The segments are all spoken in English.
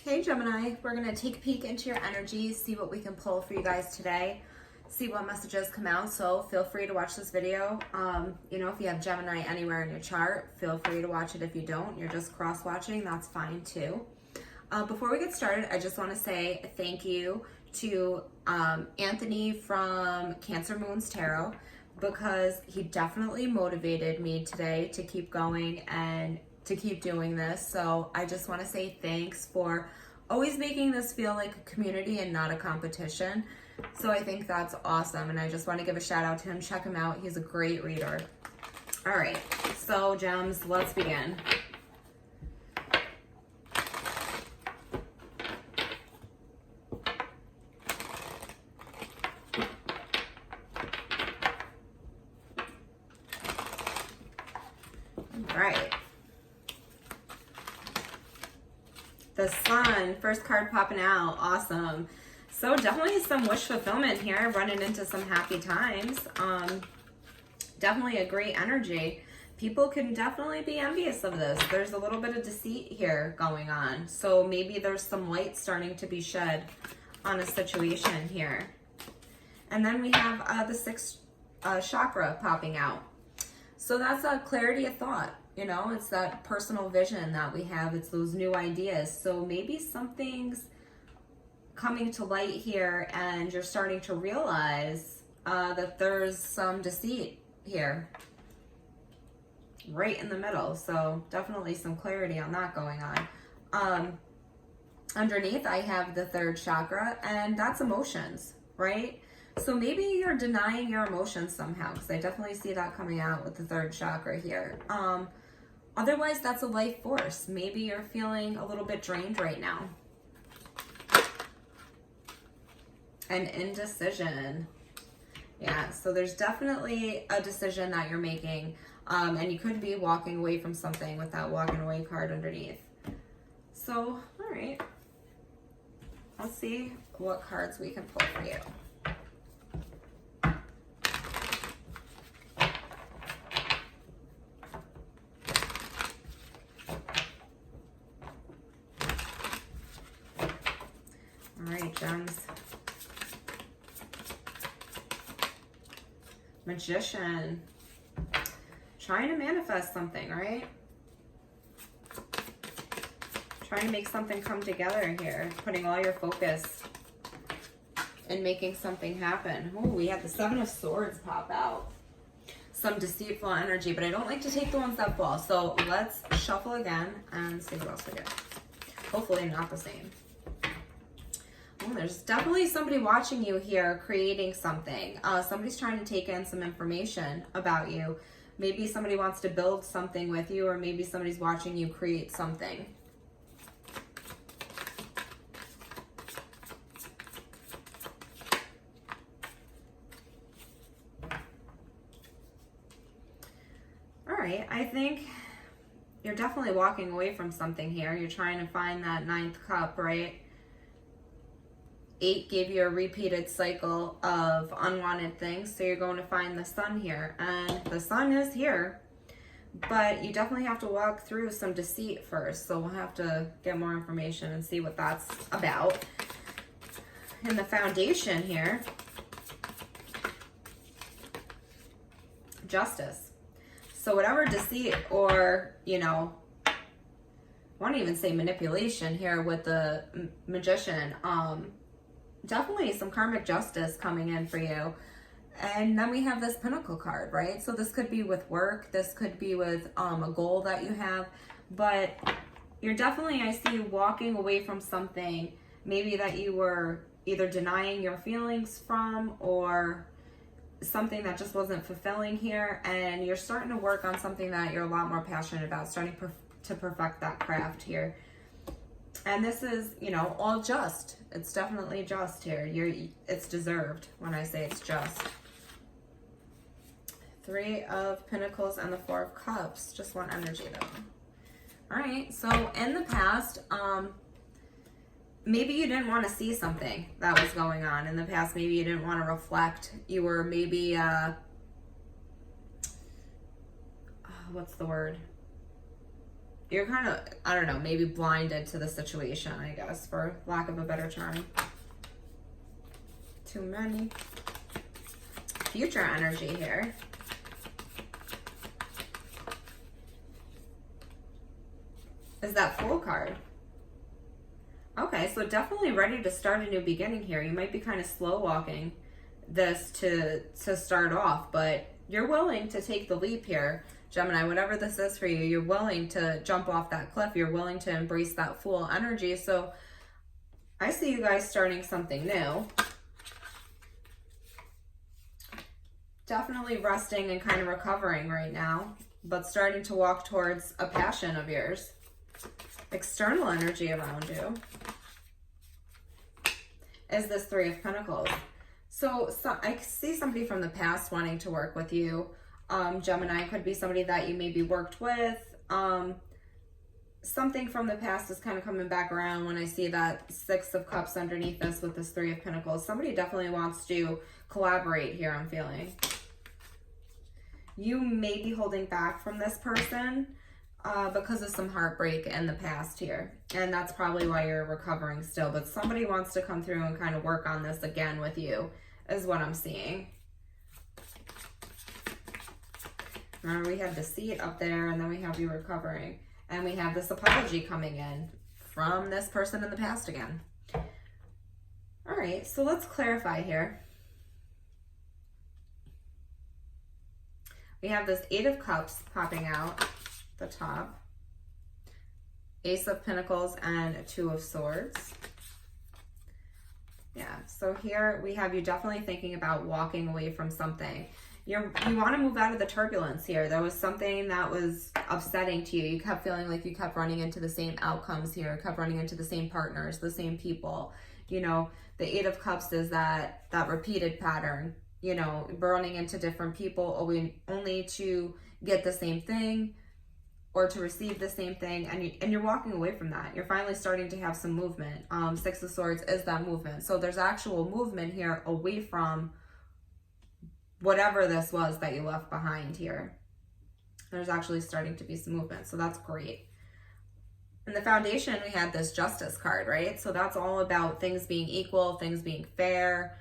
Okay, Gemini, we're going to take a peek into your energy, see what we can pull for you guys today, see what messages come out. So feel free to watch this video. If you have Gemini anywhere in your chart, feel free to watch it. If you don't, you're just cross-watching, that's fine too. Before we get started, I just want to say thank you to Anthony from Cancer Moons Tarot, because he definitely motivated me today to keep going and to keep doing this. So I just want to say thanks for always making this feel like a community and not a competition. So I think that's awesome, and I just want to give a shout out to him. Check him out, he's a great reader. All right, so Gems, let's begin. All right. The Sun, first card popping out, awesome. So definitely some wish fulfillment here, running into some happy times. Definitely a great energy. People can definitely be envious of this. There's a little bit of deceit here going on. So maybe there's some light starting to be shed on a situation here. And then we have the sixth chakra popping out. So that's a clarity of thought. It's that personal vision that we have. It's those new ideas. So maybe something's coming to light here and you're starting to realize that there's some deceit here right in the middle. So definitely some clarity on that going on. Underneath, I have the third chakra, and that's emotions, right? So maybe you're denying your emotions somehow, because I definitely see that coming out with the third chakra here. Otherwise, that's a life force. Maybe you're feeling a little bit drained right now. An indecision. Yeah, so there's definitely a decision that you're making, and you could be walking away from something with that walking away card underneath. So, all right. Let's see what cards we can pull for you. All right, Gems. Magician. Trying to manifest something, right? Trying to make something come together here. Putting all your focus in making something happen. Oh, we had the Seven of Swords pop out. Some deceitful energy, but I don't like to take the ones that fall. So let's shuffle again and see what else we get. Hopefully not the same. Oh, there's definitely somebody watching you here, creating something. Somebody's trying to take in some information about you. Maybe somebody wants to build something with you, or maybe somebody's watching you create something. All right, I think you're definitely walking away from something here. You're trying to find that ninth cup, right? 8 gave you a repeated cycle of unwanted things, so you're going to find the Sun here, and the Sun is here, but you definitely have to walk through some deceit first, so we'll have to get more information and see what that's about. In the foundation here, Justice. So whatever deceit or, I want to even say manipulation here with the Magician, definitely some karmic justice coming in for you. And then we have this Pinnacle card, right? So this could be with work, this could be with a goal that you have, but you're definitely, I see you walking away from something maybe that you were either denying your feelings from, or something that just wasn't fulfilling here, and you're starting to work on something that you're a lot more passionate about, starting to perfect that craft here. And this is, all just. It's definitely just here. It's deserved when I say it's just. 3 of Pentacles and the 4 of Cups. Just want energy though. All right, so in the past, maybe you didn't want to see something that was going on in the past. Maybe you didn't want to reflect. You were maybe, what's the word? you're kind of, I don't know, maybe blinded to the situation, I guess, for lack of a better term. Too many. Future energy here. Is that Fool card? Okay, so definitely ready to start a new beginning here. You might be kind of slow walking this to start off, but you're willing to take the leap here, Gemini. Whatever this is for you, you're willing to jump off that cliff. You're willing to embrace that Fool energy. So I see you guys starting something new. Definitely resting and kind of recovering right now, but starting to walk towards a passion of yours. External energy around you is this Three of Pentacles. So I see somebody from the past wanting to work with you. Gemini, could be somebody that you maybe worked with. Something from the past is kind of coming back around when I see that Six of Cups underneath this with this Three of Pentacles. Somebody definitely wants to collaborate here, I'm feeling. You may be holding back from this person because of some heartbreak in the past here. And that's probably why you're recovering still. But somebody wants to come through and kind of work on this again with you, is what I'm seeing. Remember, we have deceit up there, and then we have you recovering. And we have this apology coming in from this person in the past again. All right, so let's clarify here. We have this Eight of Cups popping out the top, Ace of Pentacles, and a Two of Swords. Yeah, so here we have you definitely thinking about walking away from something. You want to move out of the turbulence here. There was something that was upsetting to you. You kept feeling like you kept running into the same outcomes here, kept running into the same partners, the same people. You know, the Eight of Cups is that repeated pattern. You know, running into different people only to get the same thing or to receive the same thing, and you're walking away from that. You're finally starting to have some movement. Six of Swords is that movement. So there's actual movement here away from whatever this was that you left behind here. There's actually starting to be some movement, so that's great. In the foundation, we had this Justice card, right? So that's all about things being equal, things being fair,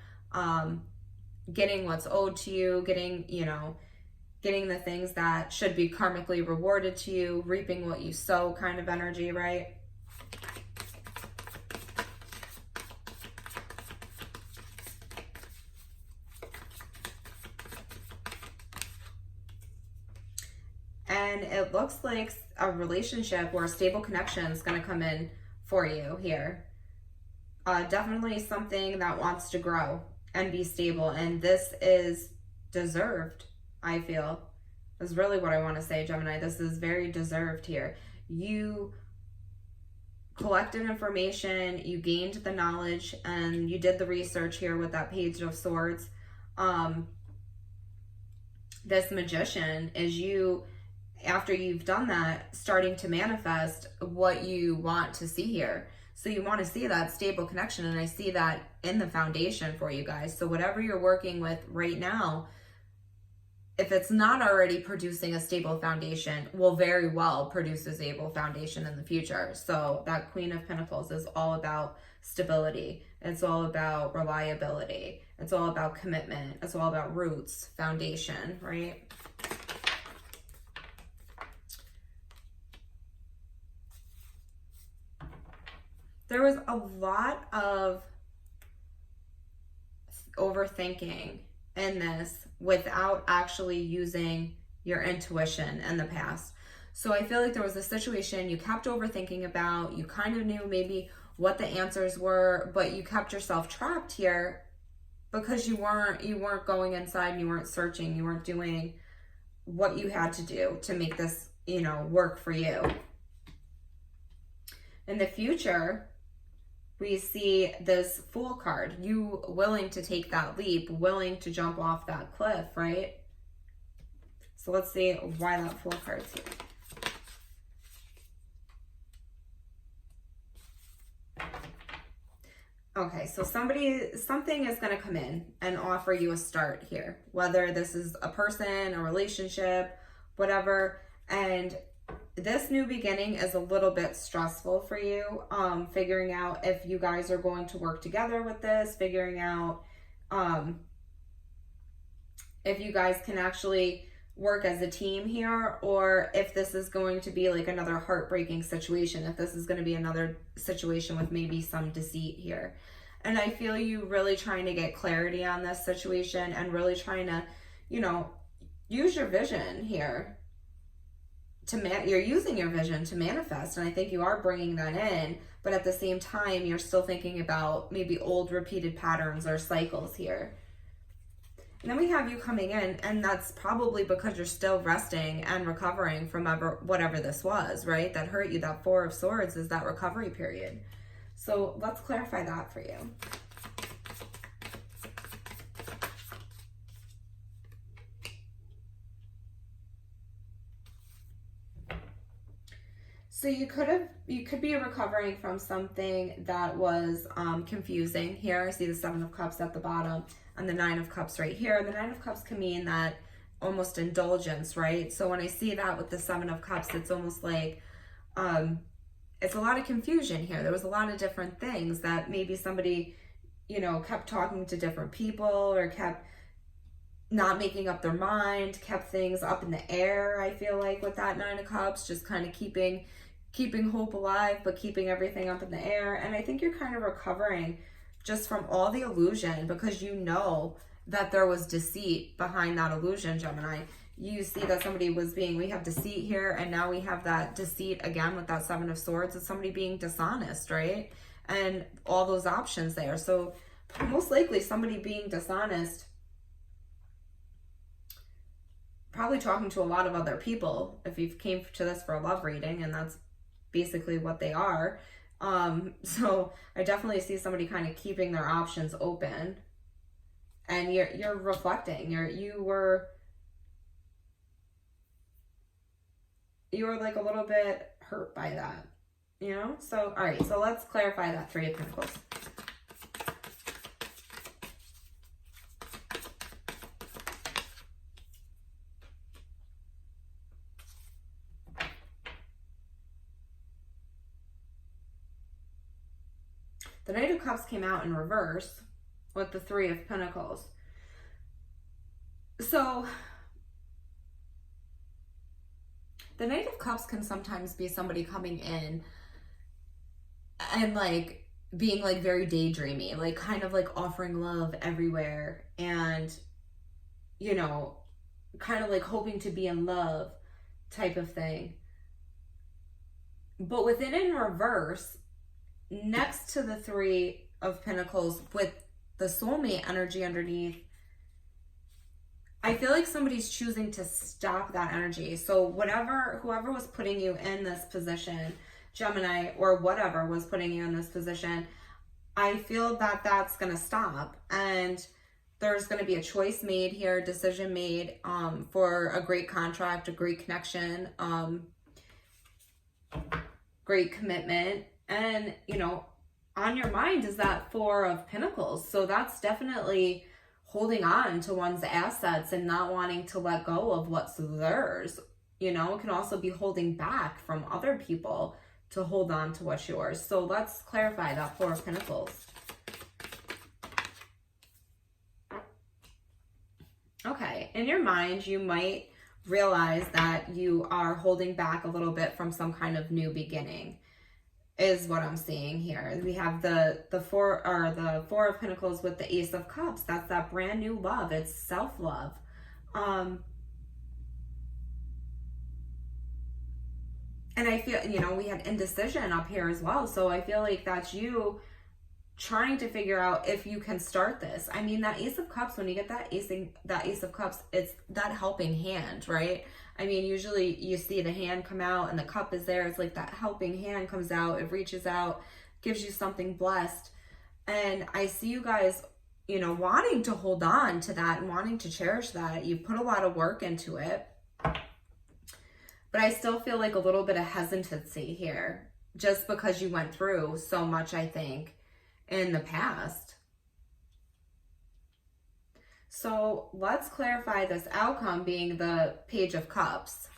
getting what's owed to you, getting the things that should be karmically rewarded to you, reaping what you sow kind of energy, right? And it looks like a relationship or a stable connection is going to come in for you here. Definitely something that wants to grow and be stable. And this is deserved, I feel. Is really what I want to say, Gemini. This is very deserved here. You collected information, you gained the knowledge, and you did the research here with that Page of Swords. This Magician is you, after you've done that, starting to manifest what you want to see here. So you want to see that stable connection, and I see that in the foundation for you guys. So whatever you're working with right now, if it's not already producing a stable foundation, will very well produce a stable foundation in the future. So that Queen of Pentacles is all about stability. It's all about reliability. It's all about commitment. It's all about roots, foundation, right? There was a lot of overthinking in this without actually using your intuition in the past. So I feel like there was a situation you kept overthinking about, you kind of knew maybe what the answers were, but you kept yourself trapped here because you weren't going inside and you weren't searching, you weren't doing what you had to do to make this, work for you. In the future, we see this Fool card. You willing to take that leap, willing to jump off that cliff, right? So let's see why that Fool card's here. Okay, so something is going to come in and offer you a start here, whether this is a person, a relationship, whatever, and this new beginning is a little bit stressful for you. Figuring out if you guys are going to work together with this, figuring out if you guys can actually work as a team here, or if this is going to be like another heartbreaking situation, if this is going to be another situation with maybe some deceit here. And I feel you really trying to get clarity on this situation and really trying to, you know, use your vision here you're using your vision to manifest, and I think you are bringing that in, but at the same time you're still thinking about maybe old repeated patterns or cycles here. And then we have you coming in, and that's probably because you're still resting and recovering from whatever this was, right? That hurt you. That Four of Swords is that recovery period. So let's clarify that for you. So you could be recovering from something that was confusing here. I see the Seven of Cups at the bottom and the Nine of Cups right here. The Nine of Cups can mean that almost indulgence, right? So when I see that with the Seven of Cups, it's almost like it's a lot of confusion here. There was a lot of different things that maybe somebody, you know, kept talking to different people, or kept not making up their mind, kept things up in the air, I feel like, with that Nine of Cups, just kind of keeping hope alive, but keeping everything up in the air. And I think you're kind of recovering just from all the illusion, because you know that there was deceit behind that illusion, Gemini. You see that somebody was we have deceit here, and now we have that deceit again with that Seven of Swords. It's somebody being dishonest, right? And all those options there. So most likely somebody being dishonest, probably talking to a lot of other people if you came to this for a love reading, and that's basically what they are. So I definitely see somebody kind of keeping their options open, and you're reflecting. You were like a little bit hurt by that, you know? So, all right, so let's clarify that Three of Pentacles. The Knight of Cups came out in reverse with the Three of Pentacles. So the Knight of Cups can sometimes be somebody coming in and like being like very daydreamy, like kind of like offering love everywhere, and, you know, kind of like hoping to be in love type of thing. But within in reverse, next to the Three of Pentacles with the soulmate energy underneath, I feel like somebody's choosing to stop that energy. So whoever was putting you in this position, Gemini, or whatever was putting you in this position, I feel that that's going to stop, and there's going to be a choice made here, decision made for a great contract, a great connection, great commitment. And, you know, on your mind is that Four of Pentacles. So that's definitely holding on to one's assets and not wanting to let go of what's theirs. You know, it can also be holding back from other people to hold on to what's yours. So let's clarify that Four of Pentacles. Okay, in your mind, you might realize that you are holding back a little bit from some kind of new beginning, is what I'm seeing here. We have the Four of Pentacles with the Ace of Cups. That's that brand new love. It's self-love. And I feel, you know, we had indecision up here as well. So I feel like that's you trying to figure out if you can start this. I mean, that Ace of Cups, when you get that Ace of Cups, it's that helping hand, right? I mean, usually you see the hand come out and the cup is there. It's like that helping hand comes out. It reaches out, gives you something blessed. And I see you guys, you know, wanting to hold on to that and wanting to cherish that. You put a lot of work into it. But I still feel like a little bit of hesitancy here, just because you went through so much, I think, in the past. So let's clarify this outcome being the Page of Cups.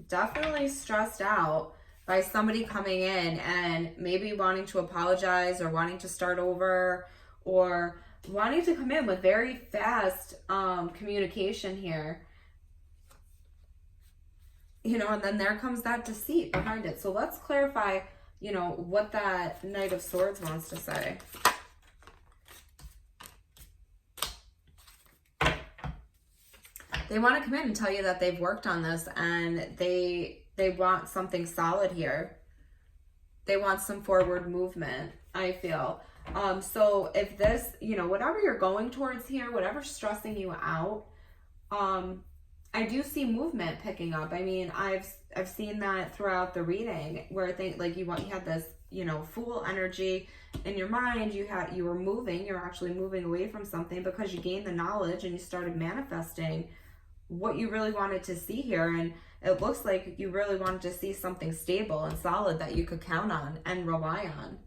definitely stressed out by somebody coming in and maybe wanting to apologize or wanting to start over or wanting to come in with very fast communication here. You know, and then there comes that deceit behind it. So let's clarify, you know, what that Knight of Swords wants to say. They want to come in and tell you that they've worked on this and they want something solid here. They want some forward movement, I feel. So if this, you know, whatever you're going towards here, whatever's stressing you out, I do see movement picking up. I mean, I've seen that throughout the reading where I think like you had this, you know, Fool energy in your mind. You were moving, you're actually moving away from something because you gained the knowledge and you started manifesting what you really wanted to see here. And it looks like you really wanted to see something stable and solid that you could count on and rely on.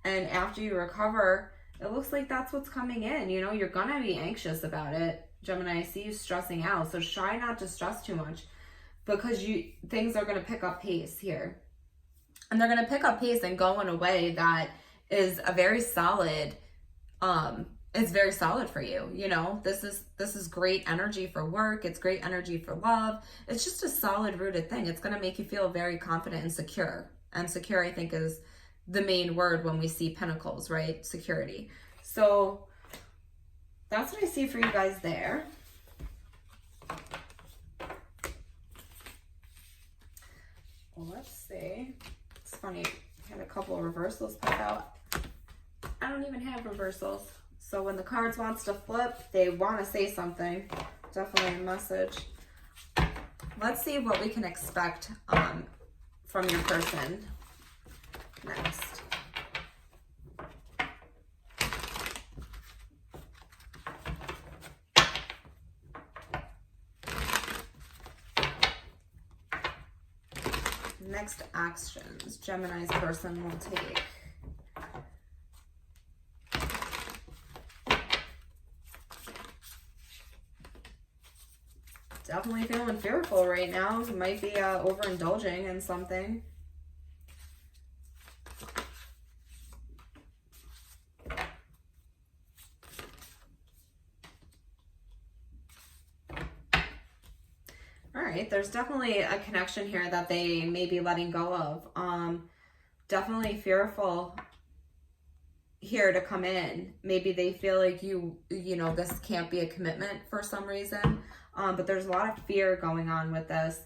And after you recover, it looks like that's what's coming in. You know, you're gonna be anxious about it, Gemini. I see you stressing out, so try not to stress too much because things are gonna pick up pace here, and they're gonna pick up pace and go in a way that is a very solid. It's very solid for you. You know, this is great energy for work. It's great energy for love. It's just a solid rooted thing. It's gonna make you feel very confident and secure. And secure, I think, is the main word when we see pentacles, right? Security. So that's what I see for you guys there. Well, let's see. It's funny. I had a couple of reversals pop out. I don't even have reversals. So when the cards wants to flip, they want to say something. Definitely a message. Let's see what we can expect from your person next. Next actions Gemini's person will take. Definitely feeling fearful right now. You might be overindulging in something. All right, there's definitely a connection here that they may be letting go of. Definitely fearful here to come in. Maybe they feel like you know, this can't be a commitment for some reason. But there's a lot of fear going on with this.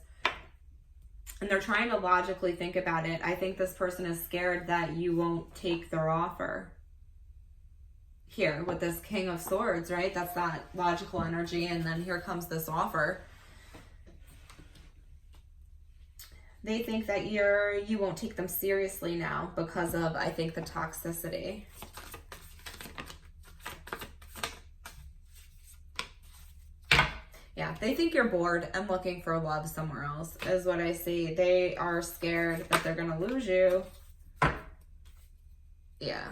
And they're trying to logically think about it. I think this person is scared that you won't take their offer. Here with this King of Swords, right? That's that logical energy. And then here comes this offer. They think that you won't take them seriously now because of, I think, the toxicity. Yeah, they think you're bored and looking for love somewhere else, is what I see. They are scared that they're going to lose you. Yeah,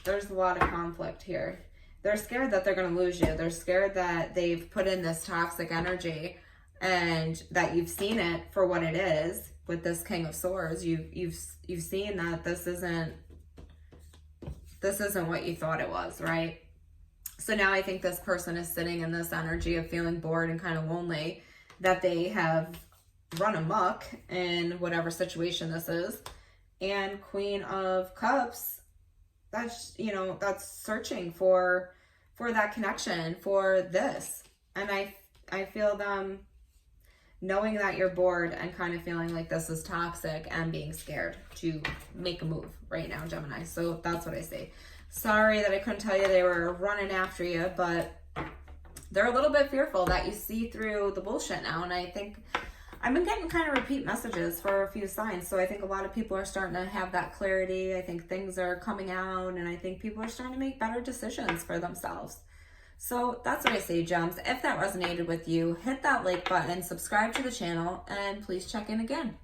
there's a lot of conflict here. They're scared that they're going to lose you. They're scared that they've put in this toxic energy and that you've seen it for what it is with this King of Swords. You've seen that this isn't what you thought it was, right? So now I think this person is sitting in this energy of feeling bored and kind of lonely, that they have run amok in whatever situation this is. And Queen of Cups, that's, you know, that's searching for that connection, for this. And I feel them knowing that you're bored and kind of feeling like this is toxic and being scared to make a move right now, Gemini. So that's what I see. Sorry that I couldn't tell you they were running after you, but they're a little bit fearful that you see through the bullshit now. And I think I've been getting kind of repeat messages for a few signs. So I think a lot of people are starting to have that clarity. I think things are coming out, and I think people are starting to make better decisions for themselves. So that's what I say, Gems. If that resonated with you, hit that like button, subscribe to the channel, and please check in again.